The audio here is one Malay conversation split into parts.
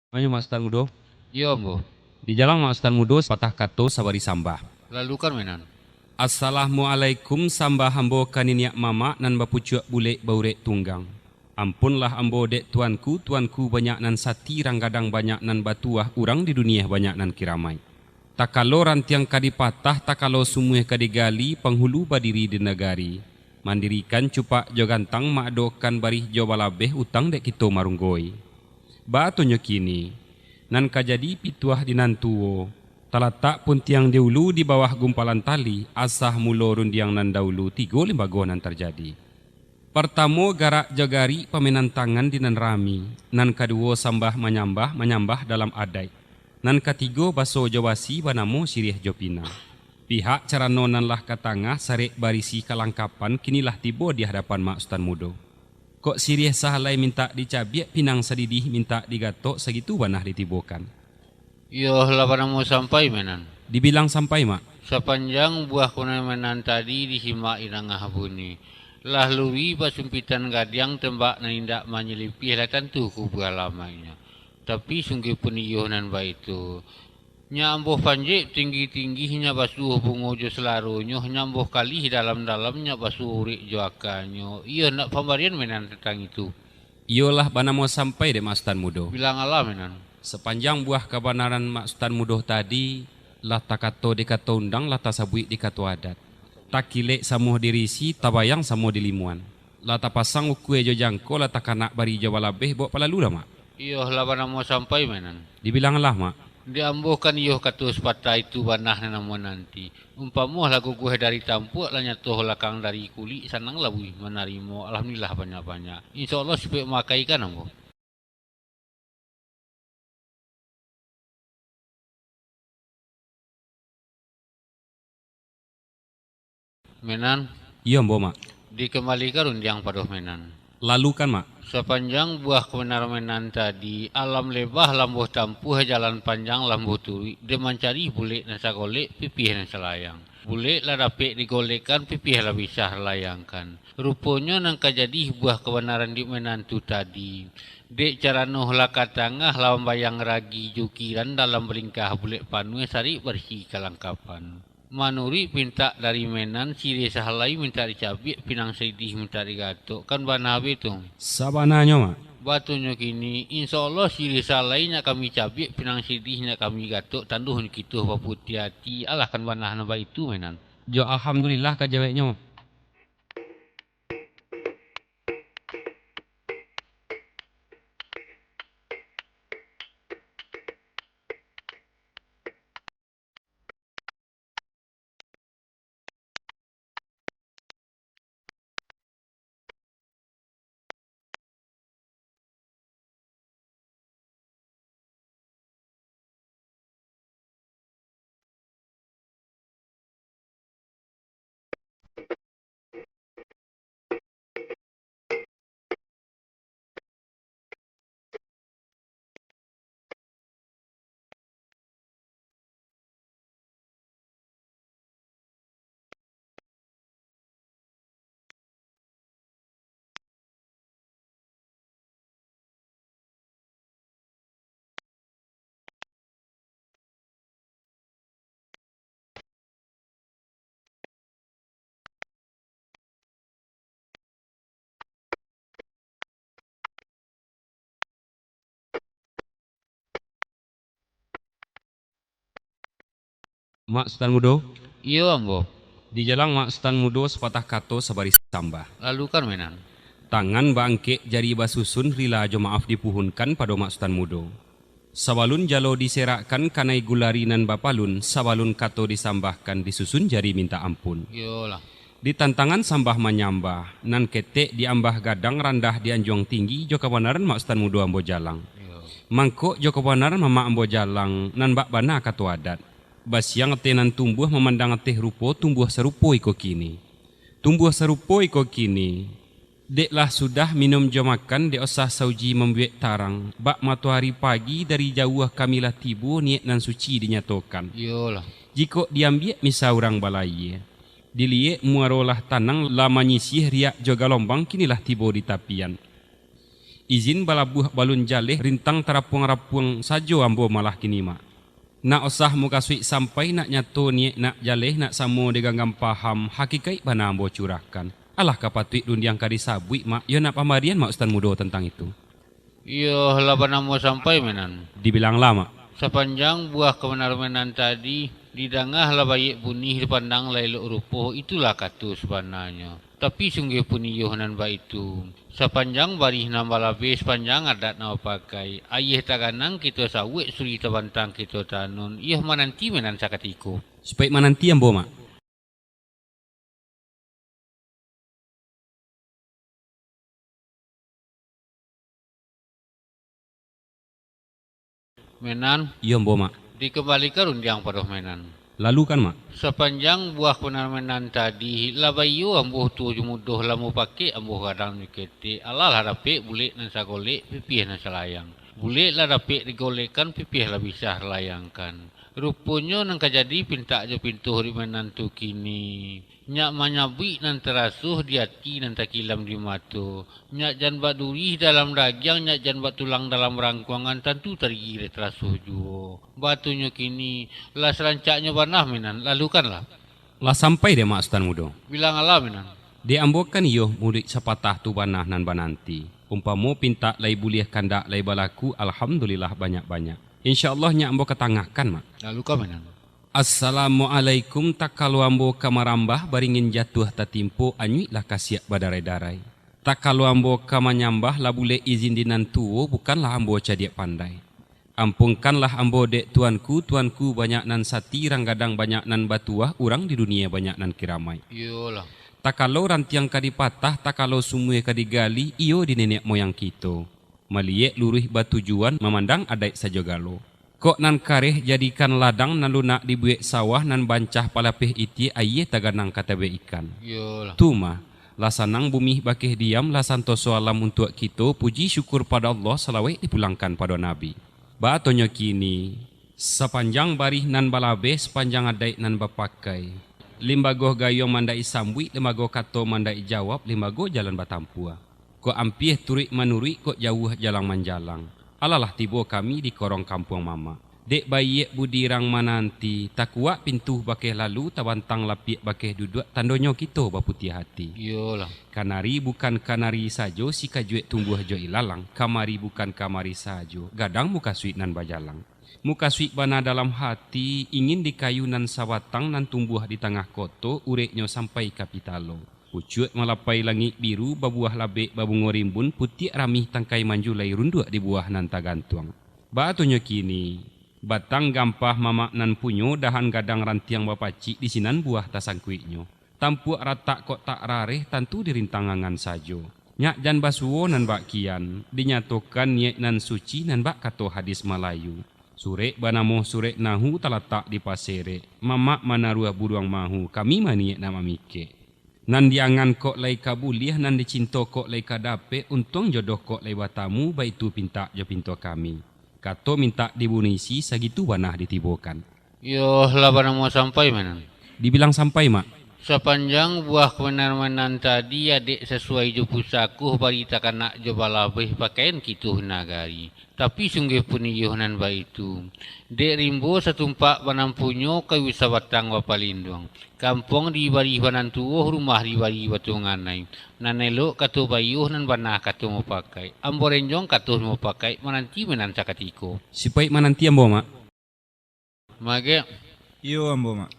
Ayo Mas Tan Mudo. Iya, Mbo. Di jalan Mas Tan Mudo patah kato sabari sambah. Lalu kan menan. Assalamualaikum sambah ambo kaniniak mama nan bapucuak bule baurek tunggang. Ampunlah ambo dek tuanku banyak nan sati ranggadang banyak nan batuah urang di dunia banyak nan kiramai. Takalo rantiang kadi patah takalo sumuh kadi gali penghulu badiri di negari. Mandirikan cupak jogantang makdokan barih jobalabeh utang dek kito marunggoi. Batonyo kini, nan kajadi pituah dinantuo, talatak pun tiang diulu di bawah gumpalan tali, asah mulorun diang nan daulu tigo lembago nan terjadi. Pertamo garak jagari pamenan tangan di nan rami, nan kaduo sambah menyambah dalam adai. Nan ketigo baso jawasi banamo sirih jopina. Pihak carano nan lah katangah sarek barisi kalangkapan kinilah tibo di hadapan Mak Ustan Mudo. Kok sirih sahalai minta dicabiak pinang sedidih minta digatok segitu banah ditibokan. Iya, lapan mau sampai menan. Dibilang sampai mak. Sepanjang buah kuna menan tadi disimak inangah buni. Lah luri pasumpitan gadiang tembak nanindak menyelipih lah tentu kubuah lamanya. Tapi sungguh pun iyo nan ba itu. Nyamboh panjek tinggi-tingginya basuh bungojo selarunya nyamboh kali dalam-dalamnya basuh urik joakanyo. Iya nak pembarian menan tentang itu. Iyalah bana mau sampai deh Mak Ustan Mudo. Bilang Allah menan. Sepanjang buah kebenaran Mak Ustan Mudo tadi, lah takato dikato undang, lah tasabuik dikato adat. Takilek samuh dirisi, tabayang samuh dilimuan. Lah tapasang ukue jo jangko, lah takanak bari jawalabeh, bawa palalu lah mak. Iya lapan mau sampai menan. Dibilang lah mak. Diambohkan iyo katus patah itu banah namun nanti. Umpamu lagu gue dari tampuk lah nyatuh lakang dari kuli sanang lah bui menarimo. Alhamdulillah banyak-banyak. Insya Allah supaya makai kan ambo. Menan Iya mbok mak. dikembalikan undiang padoh menan. Lalu kan mak. Sepanjang buah kebenaran menan tadi, alam lebah lambuh tampuh jalan panjang lambuh turi. Dia mencari bule nasa golek, pipih nasa layang. Bule lah dapet digolekan, pipih lah bisa layangkan. Rupanya nangka jadi buah kebenaran di menantu tadi. Dek cara noh laka tangah lawan bayang ragi jukiran dalam beringkah bule panue sari bersih kalangkapan. Manuri minta dari menan, siri sahalai minta dicabik, pinang sedih minta digatuk. Kan banabe tu. Sabananya mak. Batunya kini, insya Allah siri salainya kami cabik, pinang sedihnya kami gatuk, tanduh kita paputi hati, alah kan banah naba itu menan. Jo alhamdulillah kajaweknya mak. Mak Ustan Mudo. Iya ambo, Di jalan Mak Ustan Mudo sepatah kato sabari sambah. lalu kan menan. Tangan bangke jari basusun rila jo maaf dipuhunkan pada Mak Ustan Mudo. Sabalun jalo diserakkan kanai gulari nan bapalun, sabalun kato disambahkan disusun jari minta ampun. Iya lah. Di tantangan sambah menyambah, nan ketek diambah gadang randah di anjuang tinggi jo kebenaran Mak Ustan Mudo ambo jalang. Iya. Mangkok jo kebenaran mama ambo jalang, nan bak bana kato adat. Basiang tenan tumbuh memandang teh rupo tumbuh serupo iko kini. Tumbuh serupo iko kini. Deklah sudah minum jo makan dek osah sauji membuat tarang. Bak matahari pagi dari jauh kamilah tibu niat nan suci dinyatakan. Iya lah. Jika diambil misa orang balai. Diliek muarolah tanang lama nyisih riak jo galombang kinilah tibu di tapian. Izin balabuh balun jaleh rintang terapuang-rapuang sajo ambo malah kini mak. Nak osah muka suik sampai nak nyato niek nak jaleh nak samo deganggam paham hakikai bana ambo curahkan. Alah kapatuik dundiang kadi sabui mak, yo nak pamarian mak Ustaz Mudo tentang itu. Yo laban amo sampai menan. Dibilang lama. Sepanjang buah kebenar-benar tadi didangah lah baik bunih dipandang lailuk rupuh, itulah kata sebenarnya. Tapi sungguh pun yohanan baik itu. Sepanjang barih nambah labis, sepanjang adat nama pakai. Ayah taganang kita sawit suri tabantang kita tanun. Iyah mananti menan sakatiko. Supaya mananti ambo mak. Menan. Iya ambo mak. Dikembalikan undiang pada menan. Lalu kan mak. Sepanjang buah kebenar-benar tadi, labayu ambuh tu jumuduh lamu pakai ambuh kadang dikete. Allah lah dapik bulik nan sagolek pipih nan selayang. Bulik lah dapik digolekan pipih lah bisa layangkan. Rupanya nang kajadi pinta je pintu hari menantu kini. Nyak manyabi nan terasuh di hati nan takilam di mata. Nyak jan baduri dalam dagyang, nyak jan tulang dalam rangkuangan tentu tergire terasuh jua. Batunya kini lah serancaknya banah menan, lalukanlah. Lah sampai deh mak Ustaz Mudo. Bilang alam menan. Di ambokan iyo mudik sepatah tu banah nan bananti. Umpamo pinta lai buliah kandak lai balaku, alhamdulillah banyak-banyak. InsyaAllah nyak ambo ketangahkan mak. Lalu kau menan. Assalamualaikum tak kalau ambo kamarambah baringin jatuh tatimpo anyui lah kasiak badarai-darai. Tak kalau ambo kamanyambah lah boleh izin dinan tuo bukanlah ambo cadiak pandai. Ampungkanlah ambo dek tuanku banyak nan sati ranggadang banyak nan batuah urang di dunia banyak nan kiramai. Iyalah. Tak kalau rantiang kadi patah tak kalau sumue kadi gali iyo di nenek moyang kita. Maliek luruh batujuan memandang adai saja galo. Kok nan kareh jadikan ladang nan lunak dibuek sawah nan bancah palapih iti aye taganang katabe ikan. Iyalah. Tuma lasanang bumi bakih diam lasantoso alam untuk kita puji syukur pada Allah selawai dipulangkan pada Nabi. Batonyo kini sepanjang barih nan balabe sepanjang adai nan bapakai. Limbagoh gayong mandai sambui limbagoh kato mandai jawab limbagoh jalan batampua. Kok ampih turik manuri kok jauh jalang manjalang. Alalah tibo kami di korong kampung mama. Dek bayek budirang mananti, tak kuat pintu bakeh lalu, tabantang lapik bakeh duduk, tandonyo kita baputih hati. Iyalah. Kanari bukan kanari sajo, si kajuek tumbuh jo ilalang. Kamari bukan kamari sajo, gadang muka suik nan bajalang. Muka suik bana dalam hati, ingin dikayu nan sawatang nan tumbuh di tengah koto, ureknyo sampai kapitalo. Pucut malapai langit biru, babuah labek babungo rimbun, putih ramih tangkai manjulai runduk di buah nan tagantuang. Batonyo kini, batang gampah mamak nan punyo, dahan gadang rantiang bapacik di sinan buah tasangkuiknyo. Tampuk rata kok tak rareh, tentu dirintangangan sajo. Nyak jan basuo nan bak kian, dinyatokan niek nan suci nan bak kato hadis Melayu. Surek banamo surek nahu talatak di pasere, mamak manarua buruang mahu, kami maniek nama mike. Nan diangan kok lai kabuliah, nan dicinto kok lai kadape, untung jodoh kok lai batamu, baik tu pinta jo pinto kami. Kato minta dibunisi, sagitu banah ditibokan. Yo laban mau sampai menan. Dibilang sampai mak. Sepanjang buah kebenar-benar tadi adik sesuai jo pusaku barita kanak jo balabih pakaian kitu nagari. Tapi sungguh pun yohanan baik itu. Dek rimbo setumpak banampunyo kayu sabatang bapalindung. Kampung di bari banan tuoh, rumah di bari batu nganai. Nanelok katu bayuh nan banah katu mau pakai. Amborenjong katu mau pakai menanti menan sakatiko. Sipai mananti ambo mak. Mage. Iyo ambo mak.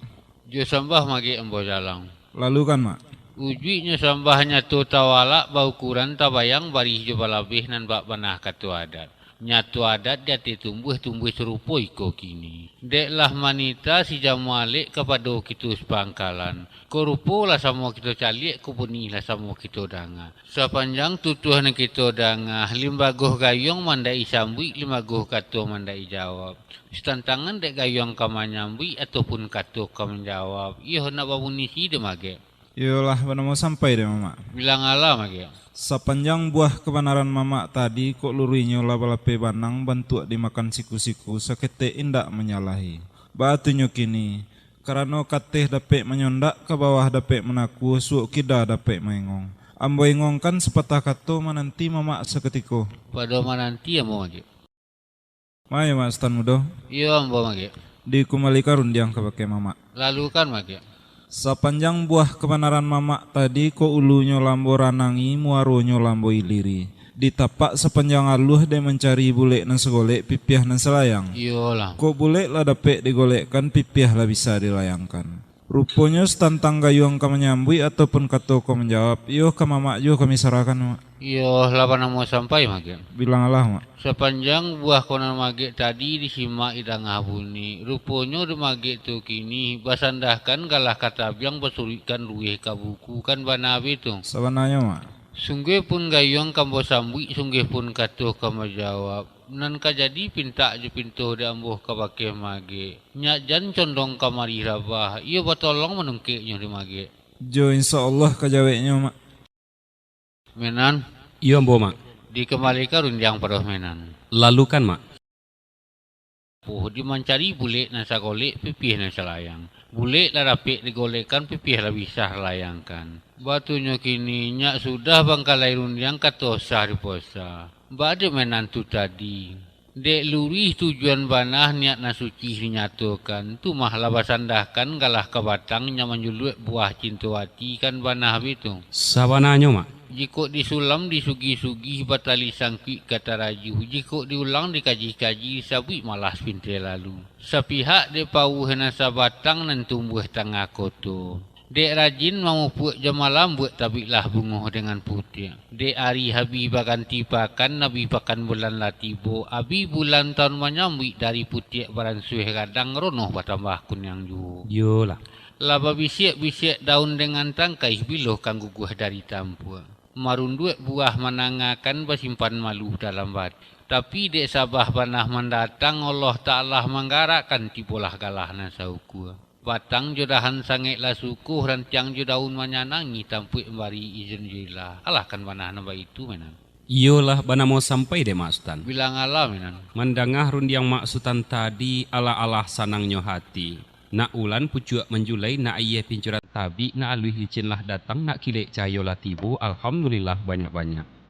Jo sambah mage ambo jalang. Lalu kan mak. Ujinya sambahnya tu tawala bau kuran tabayang bari jo balabih nan bak banah katu adat. Nyatu adat jati tumbuh serupa iko kini. Deklah manita si jamalik kepada kita sepangkalan. Korupo lah sama kita calik, kupuni lah sama kita danga. Sepanjang tutuhan kita danga, limbagoh gayong mandai sambui, limbagoh kato mandai jawab. Setantangan dek gayong kamanyambui ataupun kato kamanjawab. Iyo nak babunisi demage. Iyalah benar mau sampai deh mama. Bilang alam mage. Sepanjang buah kebenaran mama tadi kok luruinya labalape banang bantu dimakan siku-siku sakete indak menyalahi. Batunya kini karena kateh dapek menyondak ke bawah dapek menaku suuk kida dapek mengong. Ambo ingongkan sepatah kato menanti mama seketiko. Pada mananti ya mau mage. Maya mak stan mudo. Iyo ambo mage. Dikumalika rundiang kepake mama. Lalu kan mage. Sepanjang buah kebenaran mama tadi ko ulunya lambo ranangi muaronyo lambo iliri. Ditapak sepanjang aluh de mencari bule nan segolek pipiah nan selayang. Iyo lah. Ko bule lah dapet digolekkan pipiah lah bisa dilayangkan. Rupanya setantang gayung ka menyambui ataupun kato ko menjawab, yo ka mama yo kami serahkan mak. Iyo lapan mau sampai mage. Bilang Allah mak. Sepanjang buah konan mage tadi disimak idang abuni. Rupanya de mage tu kini basandahkan galah kata biang basurikan luih kabuku kan banabi tu. Sebenarnya mak. Sungguh pun gayung kambo sambui, sungguh pun katuh kamu jawab. Nan ka jadi pinta je pintu de amboh ka bake mage. Nyak jan condong kamari rabah. Ia batolong menungkiknya di mage. Jo insyaallah kajaweknya mak. Menan Iyo ambo mak. dikembalikan rundiang pada menan. Lalu kan mak. Dimancari bule nan sagolek pipih nan selayang. Bule lah rapik digolekan pipih lah bisa layangkan. Batunya kini nyak sudah bangkalai rundiang katosah diposa. Bade menantu tadi. Dek lurih tujuan banah niat nasuci dinyatukan. Tu mahlah basandahkan galah ke batangnya menjuluit buah cintawati kan banah itu. Sabananya mak. Jika disulam disugi-sugi batali sangkik kata raju. Jika diulang dikaji-kaji sabui malas pintai lalu. Sepihak de pau hena sabatang nan tumbuh tengah koto. Dek rajin mau puak jam malam buat tabiklah bunga dengan putih. Dek hari habi bagan tipakan nabi pakan bulan latibo. Abi bulan tahun menyambui dari putih baran suih kadang ronoh batambah kunyang ju. Yo lah. Laba bisiak-bisiak daun dengan tangkai biloh kang guguh dari tampua. Marunduet buah menangakan bersimpan malu dalam bat. Tapi dek sabah panah mendatang Allah Ta'ala menggarakkan tibolah galah nasauku. Batang jodahan sangitlah sukuh dan tiang jodaun menyanangi tampuk memberi izin jilah. Alah kan panah nambah itu menan. Iyo lah bana mau sampai deh mak Sutan. Bilang alah menan. Mendangah rundiang mak Sutan tadi ala-alah sanangnya hati. Nak ulan pucuk menjulai nak ayah pincuran tabi nak aluih licin lah datang nak kilek cahayo lah tibu. Alhamdulillah banyak-banyak.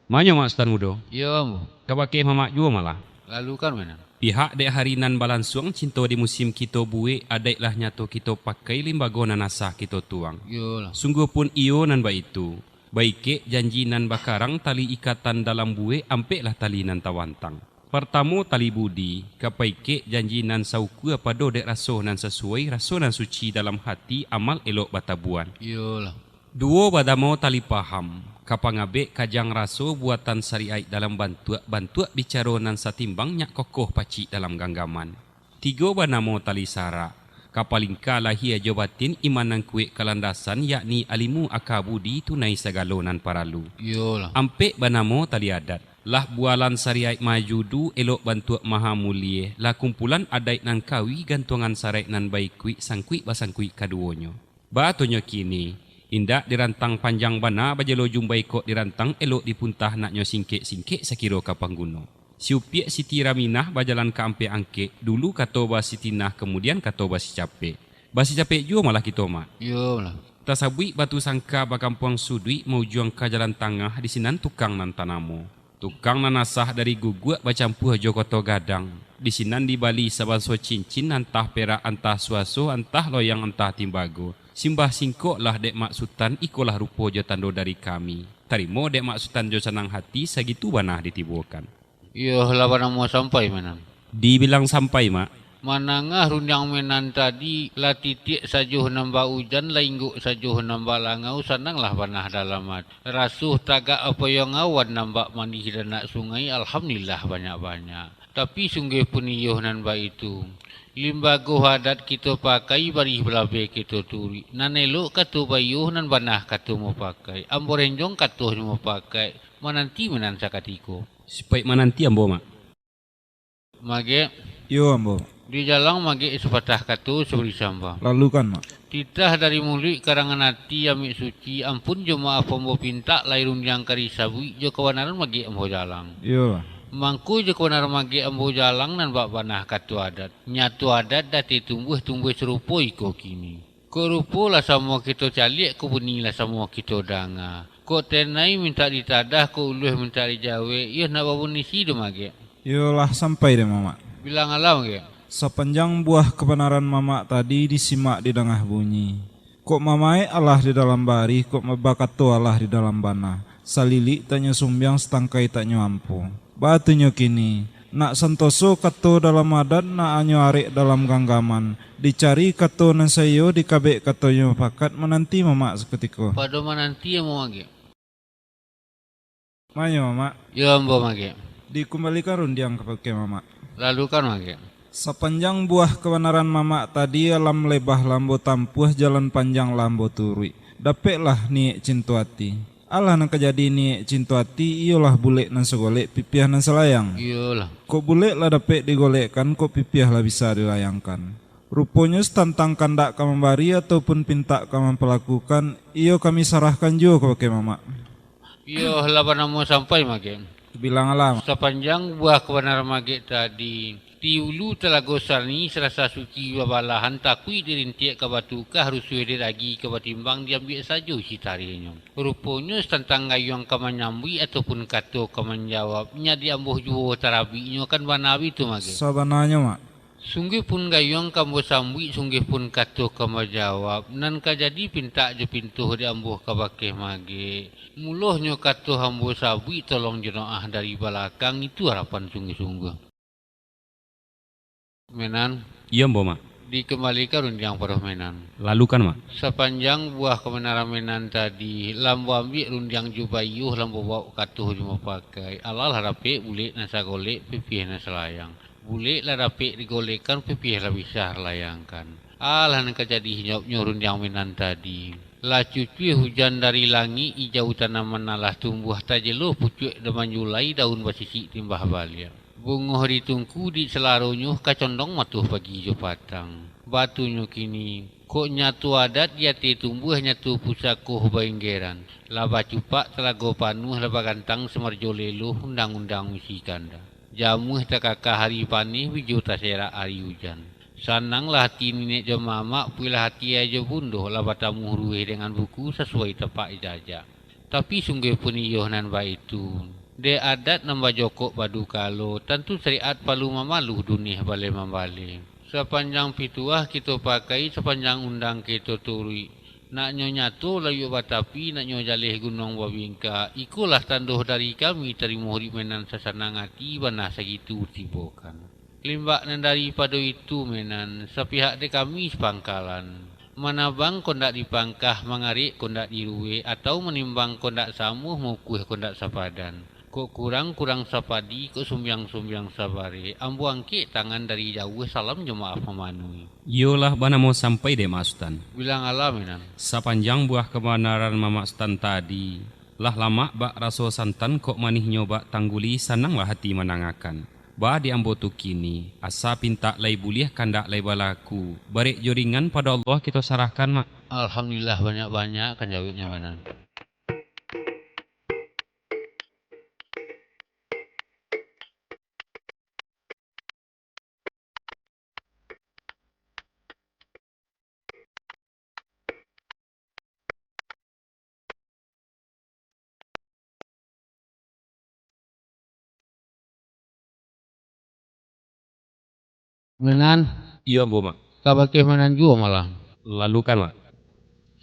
Manyo mak Sutan mudo. Yo ambo. Kabake mamak jua malah. Lalu kan menan. Pihak dek hari nan balansuang cinta di musim kita buwe adek lah nyato kita pakai limbago nan asah kita tuang. Yo lah. Sungguh pun iyo nan ba itu. Baike janji nan bakarang tali ikatan dalam buwe ampek lah tali nan tawantang. Pertama tali budi, kapaike janji nan sauku apado dek raso nan sesuai raso nan suci dalam hati amal elok batabuan. Yo lah. Dua badamo tali paham, kapangabe kajang raso buatan syariat dalam bantuak bicara nan satimbang nyak kokoh paci dalam ganggaman. Tiga banamo tali sara, kapalingka lahia jobatin iman nan kue kalandasan yakni alimu akabudi tunai segalo nan paralu. Yo lah. Ampek banamo tali adat. Lah bualan syariat majudu elok bantuak maha mulie, lah kumpulan adait nan kawi gantungan sarai nan baikui sangkui basangkui kaduonyo. Batonyo kini, indak dirantang panjang bana bajelo jumbai kok dirantang elok dipuntah naknyo singkek-singkek sakiro kapangguno. Siupiek Siti Raminah bajalan ke ampe angke, dulu kato basi tinah kemudian kato basi capek. Basi capek juga malah kita mak. Yo lah. Tasabui batu sangka bakampuang sudui mau juang ke jalan tengah di sinan tukang nan tanamu. Tukang nanasah dari guguk bacampuh jokoto gadang. Di sinan di Bali sabanso cincin antah perak antah suaso antah loyang antah timbago. Simbah singkok lah dek mak Sutan ikolah rupo jo tando dari kami. Tarimo dek mak Sutan jo senang hati segitu banah ditibukan. Yo lawan mau sampai menan. Dibilang sampai, Mak. Manangah rundang menan tadi la titik sajuh nambah hujan la ingguk sajuh nambah langau sananglah panah dalamat. Rasuh tagak apa yang awan nambah mandi dan nak sungai alhamdulillah banyak-banyak. Tapi sungguh pun iyuh nan ba itu. Limbago adat kita pakai bari belabe kita turi. Nan elok katu bayuh nan banah katu mau pakai. Amborenjong katu mau pakai. Mananti menan sakatiko. Supaya mananti ambo, Mak. Mage Yo ambo. di jalang mage sepatah katu seberi samba. Lalu kan mak. Titah dari mulut karangan hati amik suci ampun jo maaf ambo pinta lairun yang kari sabui jo kawanaran mage ambo jalang. Yo lah. Mangku jo kawanar mage ambo jalang nan bak banah katu adat. Nyatu adat dati tumbuh serupo iko kini. Ko rupo lah sama kita calik ko buni lah sama kita danga. Ko tenai minta ditadah ko uluh minta dijawe iya nak babuni si do mage. Yo lah sampai deh mama. Bilang alam mage. Sepanjang buah kebenaran mama tadi disimak di tengah bunyi. Kok mamai Allah di dalam bari, kok mabakat tu Allah di dalam bana. Salili tanya sumbiang setangkai tanya ampu. Batunya kini, nak sentoso kato dalam adat, nak anyo arek dalam ganggaman. Dicari kato nan sayo, dikabek katonyo pakat menanti mama seketika. Pada mananti yang mau mage. Mayo mama, Yo ambo mage. dikembalikan rundiang ke mama. Lalu kan mage. Sepanjang buah kebenaran mama tadi alam lebah lambo tampuh jalan panjang lambo turui. Dapeklah ni cintu hati. Allah nang kejadi ni cintu hati iyalah bulek nan segolek pipiah nan selayang. Iyalah. Kok bulek lah dapek digolekkan, kok pipiah lah bisa dilayangkan. Rupanya tentang kandak kami membari ataupun pinta kami melakukan, iyo kami sarahkan juga ke mama. Yo laban mau sampai mage. Bilang alam. Sepanjang buah kebenaran mage tadi. Tiulu telago sarni serasa suci babalahan takui dirintik ke batu ke harus suede lagi ke batimbang diambil saja si tarinya. Rupanya tentang gayung kamanyambui ataupun kato kamanjawabnya diambuh juo tarabinya kan banabi tu mage. Sabananya mak. Sungguh pun gayung kamu sambui sungguh pun kato kamu jawab nan kajadi pinta je pintu diambuh ke bakeh mage. Muluhnya kato hambo sabui tolong jenoah dari belakang itu harapan sungguh-sungguh. Menan Iya, ambo, Mak. dikembalikan rundiang pada menan. Lalu kan, Mak. Sepanjang buah kebenaran menan tadi, lambo ambil rundiang jubayuh, lambo bawa katuh cuma pakai. Alal harape bulik nasa golek, pipih nasa layang. Bulik lah dapik digolekan, pipih lah bisa layangkan. Alah nak jadi nyopnya rundiang menan tadi. Lah cuci hujan dari langit, hijau tanaman alah tumbuh tajeluh, pucuk deman Julai, daun basisi timbah balia. Bunga ditungku di selarunya kacondong matuh pagi jo patang. Batunya kini kok nyatu adat jati tumbuh nyatu pusakuh bainggeran. Laba cupak telago panuh laba gantang semarjo leluh undang-undang misi kanda. Jamuh takaka hari panih wijo tasera hari hujan. Sananglah hati nenek jo mama puilah hati aja bundoh laba tamuh ruwe dengan buku sesuai tepak ijazah. Tapi sungguh pun iyo nan ba itu. De adat nambah jokok badu kalau tentu syariat palu mamaluh dunia balik membalik. Sepanjang pituah kita pakai sepanjang undang kita turui. Nak nyatu layu batapi nak jalih gunung babingka. Ikulah tanduh dari kami terima hurip menan sasanang hati banah segitu tibokan. Limbak nan daripada itu menan sepihak de kami sepangkalan. Manabang kondak dipangkah mengarik kondak diruwe atau menimbang kondak samuh mukuh kondak sapadan. Kok kurang sapadi, kok sumbiang sabari. Ambu angkit tangan dari jauh, salam jemaah memanui. Iyalah bana mau sampai deh, Mas Stan. Bilang alaminan. Sepanjang buah kebenaran Mama Stan tadi, lah lama bak raso santan kok manih nyoba tangguli sananglah hati menangakan. Ba diambo tu kini, asa pinta lay buliah kandak lay balaku. Barek joringan pada Allah kita sarahkan, Mak. Alhamdulillah banyak-banyak kan jawabnya mana. Menan, Iya, ambo, Mak. kabake menan juga malah. Lalu kan, Mak.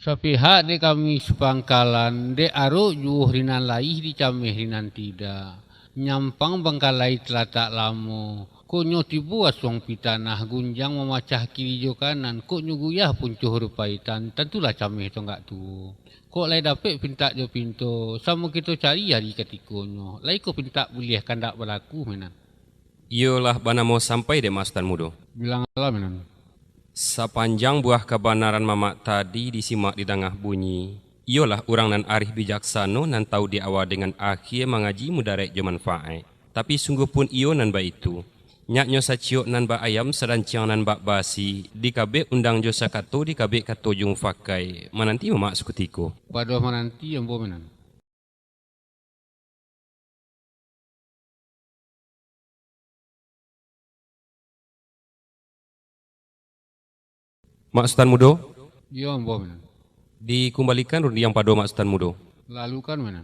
Sepihak de kami sepangkalan, de aru juh rinan laih dicamih rinan tidak. Nyampang bangkalai telatak lamo. Konyo tibu aswang pitanah gunjang memacah kiri jo kanan. Kok nyuguyah puncuh rupaitan. Tentulah camih tonggak tu. Kok lai dapet pintak jo pintu. Sama kita cari hari ketikonyo. Lai ko pintak boleh kandak berlaku menan. Iyolah bana mau sampai deh Mas Tan Mudo. Bilang lah menan. Sepanjang buah kebenaran mamak tadi disimak di tengah bunyi. Iyolah orang nan arif bijaksano nan tahu di awal dengan akhir mengaji mudarek jo manfaat. Tapi sungguh pun iyo nan ba itu. Nyaknyo saciok nan ba ayam serancang nan ba basi. Di kabek undang jo sakato di kabek kato jung fakai. Mananti mamak sekutiko. Padoh mananti yang bo menan. Mak Sultan Mudo, Yo yang bo menan. dikembalikan rundi yang pado Mak Sultan Mudo. Lalu kan menan.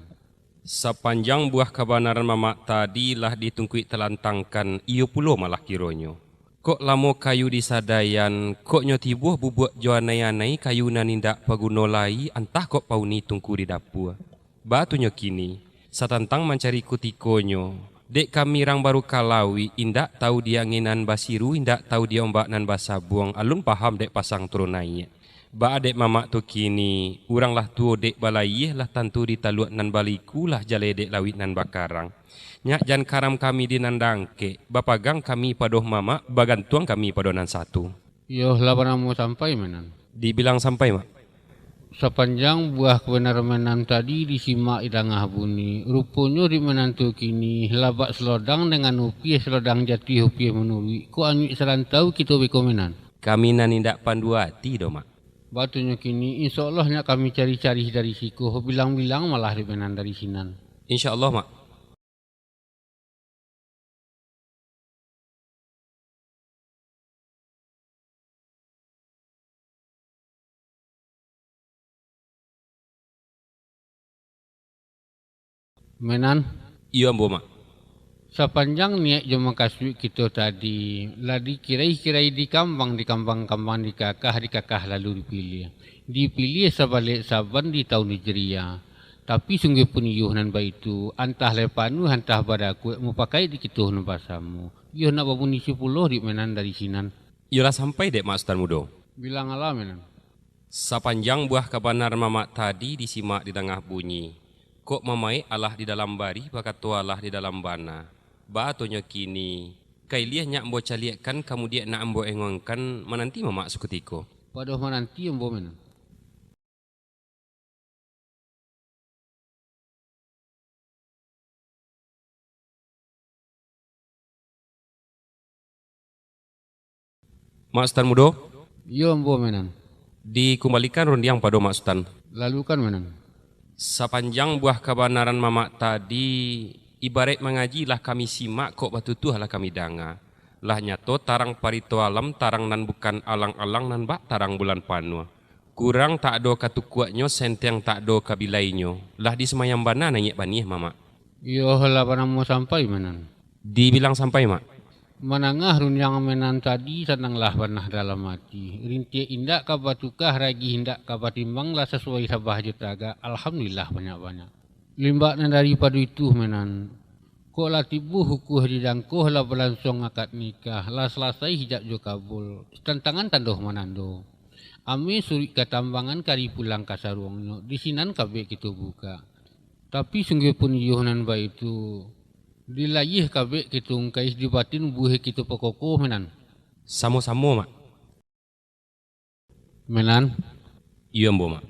Sepanjang buah kebenaran mamak tadi lah ditungkui telantangkan iyo pulo malah kironyo. Kok lamo kayu disadayan, kok nyoti buah bubuk joanai-anai kayu nanindak pagunolai antah kok pauni tungku di dapur. Batunya kini, satantang mencari kutikonyo. Dek kami rang baru kalawi, indak tahu dia nginan basiru, indak tahu dia ombak nan basabuang, alun paham dek pasang turunainya. Ba adek mamak tu kini, urang lah tuo dek balayih lah tantu ditaluak nan baliku lah jale dek lawit nan bakarang. Nyak jan karam kami di nandangke, bapagang kami padoh mamak, bagantuang kami padoh nan satu. Yo lah mau sampai menan. Dibilang sampai mak. Sepanjang buah kebenaran menan tadi disimak di tengah bumi. Rupanya di menantu kini labak selodang dengan upiah selodang jati upiah menului. Ku anyik serantau kita beko menan. Kami nanindak panduati do mak. Batunya kini insya Allahnya kami cari-cari dari siku. Bilang-bilang malah di menan dari sinan. Insya Allah mak. Menan. Iya ambo mak. Sepanjang niat jom kasih kita tadi, ladi kirai-kirai di kambang di kakah lalu dipilih. Dipilih sebalik saban di tahun Hijriah. Tapi sungguh pun yuh nan ba itu, antah lepanu antah badaku mau pakai di kituh nan basamu. Yuh nak babuni 10 di menan dari sinan. Iyalah sampai dek Mak Sultan Mudo. Bilang alah menan. Sepanjang buah kebenar mamak tadi disimak di tengah bunyi. Kok mamai Allah di dalam bari, bakat tua Allah di dalam bana. Batonya kini, kailiah nyak ambo caliakan, kamu dia nak ambo engongkan, menanti mamak sekutiko. Padoh menanti yang bo menan. Mak Sultan Mudo, Yo yang bo menan. dikembalikan rundi yang pado Mak Sultan. Lalu kan menan. Sepanjang buah kebenaran mamak tadi, ibarat mengaji lah kami simak kok batutuh lah kami danga. Lah nyato tarang parito alam, tarang nan bukan alang-alang nan bak tarang bulan panua. Kurang tak do katukuaknyo, senteng tak do kabilainyo. Lah di semayam bana nanyek banih mamak. Yo lah mau sampai menan. Dibilang sampai mak. Manangah runyang menan tadi senanglah panah dalam hati. Rintik indak kabatukah ragi indak kabatimbang lah sesuai sabah jutaga. Alhamdulillah banyak-banyak. Limbaknya daripada itu menan. Kok lah tibu hukuh didangkuh lah berlangsung akad nikah. Lah selesai hijab jo kabul. Tantangan tandoh manando. Ame surik katambangan kari pulang kasarungnya. Di sinan kabeh kita buka. Tapi sungguh pun yuhnan ba itu. Dilayih kabeh kita ungkais di batin buhe kita pokoko menan. Samo-samo mak. Menan. Iya mbo mak.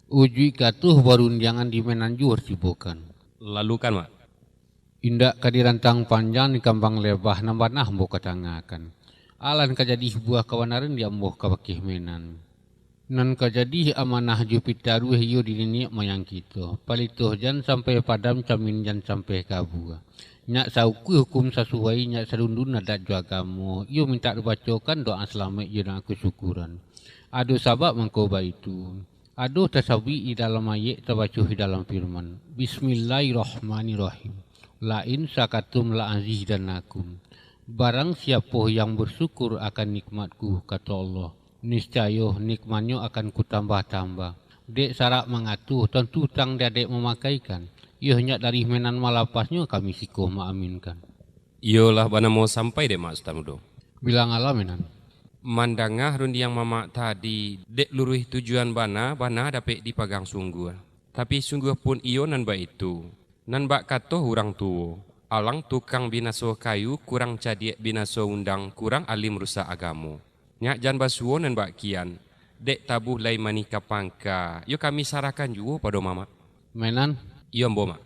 Uji katuh barunjangan di menan juhur cipokan. Lalu kan mak. Indak kadirantang panjang di kambang lebah nambanah mbo katangakan. Alan kajadi buah kawanaran dia mbo kabakih menan. Nan kajadi amanah Jupiter yo dininik mayang kita. Palitoh jan sampai padam camin jan sampai kabua. Nyak sauku hukum sesuai nyak serundun nadat jua kamu. Yo minta dibacakan doa selamat yo dan aku syukuran. Ado sabab mangkoba itu. Ado tasawi di dalam ayat terbaca di dalam firman. Bismillahirrahmanirrahim. Lain sakatum la azidannakum. Barang siapa yang bersyukur akan nikmatku kata Allah. Niscaya nikmatnya akan kutambah-tambah. Dek sarak mengatuh tentu tang dadek memakaikan. Iyo nyak dari menan malapasnya kami sikoh maaminkan. Iyolah bana mau sampai deh mak Ustaz Mudo. Bilang ala menan. Mandangah rundi yang mama tadi dek luruh tujuan bana dapat dipagang sungguh. Tapi sungguh pun iyo nan ba itu. Nan bak katoh urang tuo. Alang tukang binaso kayu kurang cadiek binaso undang kurang alim rusak agamu. Nyak jan basuo nan bak kian. Dek tabuh lai manika pangka. Yo kami sarahkan juga pada mama. Menan. Iyo mbo mak.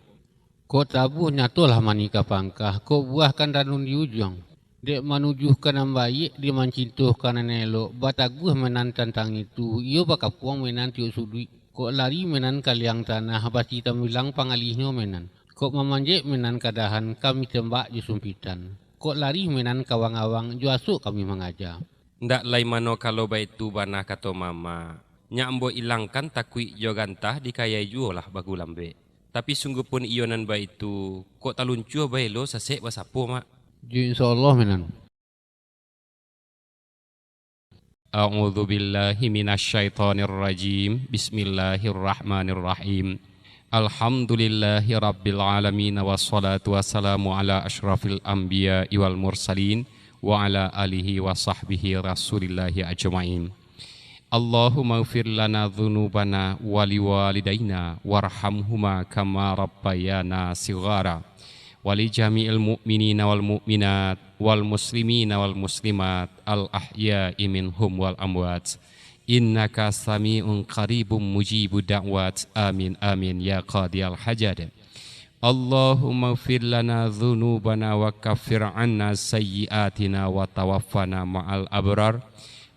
Ko tabuh nyatolah manika pangkah. Ko buahkan ranun di ujung. Dek manujuh kanan baik. Dia mencintuh kanan elok. Bataguh menan tentang itu. Iyo bakapuang menan tiuk sudui. Ko lari menan kaliang tanah. Basi tamilang pangalihnya menan. Kok memanjek menan kadahan kami tembak di sumpitan. Kok lari menan kawang-awang juasuk kami mengajar. Ndak lai mano kalau baitu bana kato mama. Nya ambo ilangkan takui jogantah dikayai juolah bagu lambe. Tapi sungguh pun iyo nan baitu kok taluncuo bailo sasek basapo mak. Ju insyaallah menan. A'udzu billahi minasyaitonir rajim. Bismillahirrahmanirrahim. Alhamdulillahi rabbil alamin wassalatu wassalamu ala asyrafil anbiya'i wal mursalin wa ala alihi wa sahbihi rasulillahi ajma'in. Allahumma ighfir lana dhunubana wa liwalidayna warhamhuma kama rabbayana shighara wa li jami'il mu'minina wal mu'minat wal muslimina wal muslimat al ahya'i minhum wal amwat. Innaka sami'un qaribun mujibud da'wat. Amin amin ya qadiyal hajat. Allahumma ighfir lana dhunubana wa kaffir anna sayyiatina wa tawaffana ma'al abrar.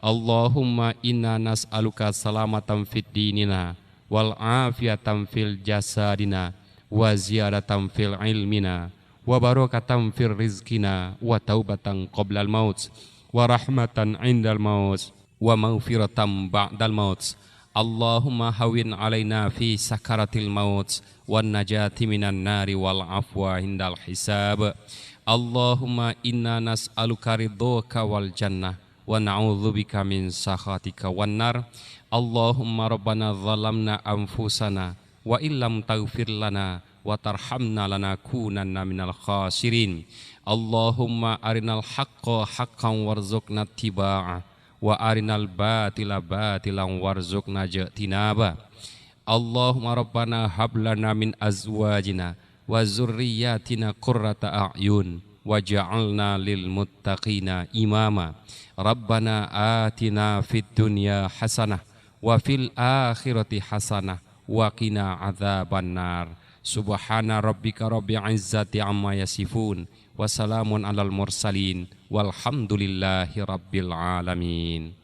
Allahumma inna nas'aluka salamatan fid dinina wal afiyatan fil jasadina wa ziyadatan fil ilmina wa barakatan fil rizkina wa taubatan qoblal maut wa rahmatan indal maut wa maghfiratan ba'dal maut. Allahumma hawin alaina fi sakaratil maut wan najati minan nari wal afwa hindal hisab. Allahumma inna nas'aluka ridhoka wal jannah wa na'udzubika min sakhatika wan nar. Allahumma rabbana zalamna anfusana wa illam taghfir lana wa tarhamna lanakunanna minal khasirin. Allahumma arinal haqqa haqqan warzuqna ittiba'ah wa arinal batila batilan warzuqna ijtinaba. Allahumma rabbana hab lana min azwajina wa zurriyyatina qurrata a'yun waj'alna lil muttaqina imama. Rabbana atina fid dunya hasanah wa fil akhirati hasanah wa qina adzabannar. Subhana rabbika rabbil izzati amma yasifun wa salamun alal mursalin walhamdulillahi rabbil alamin.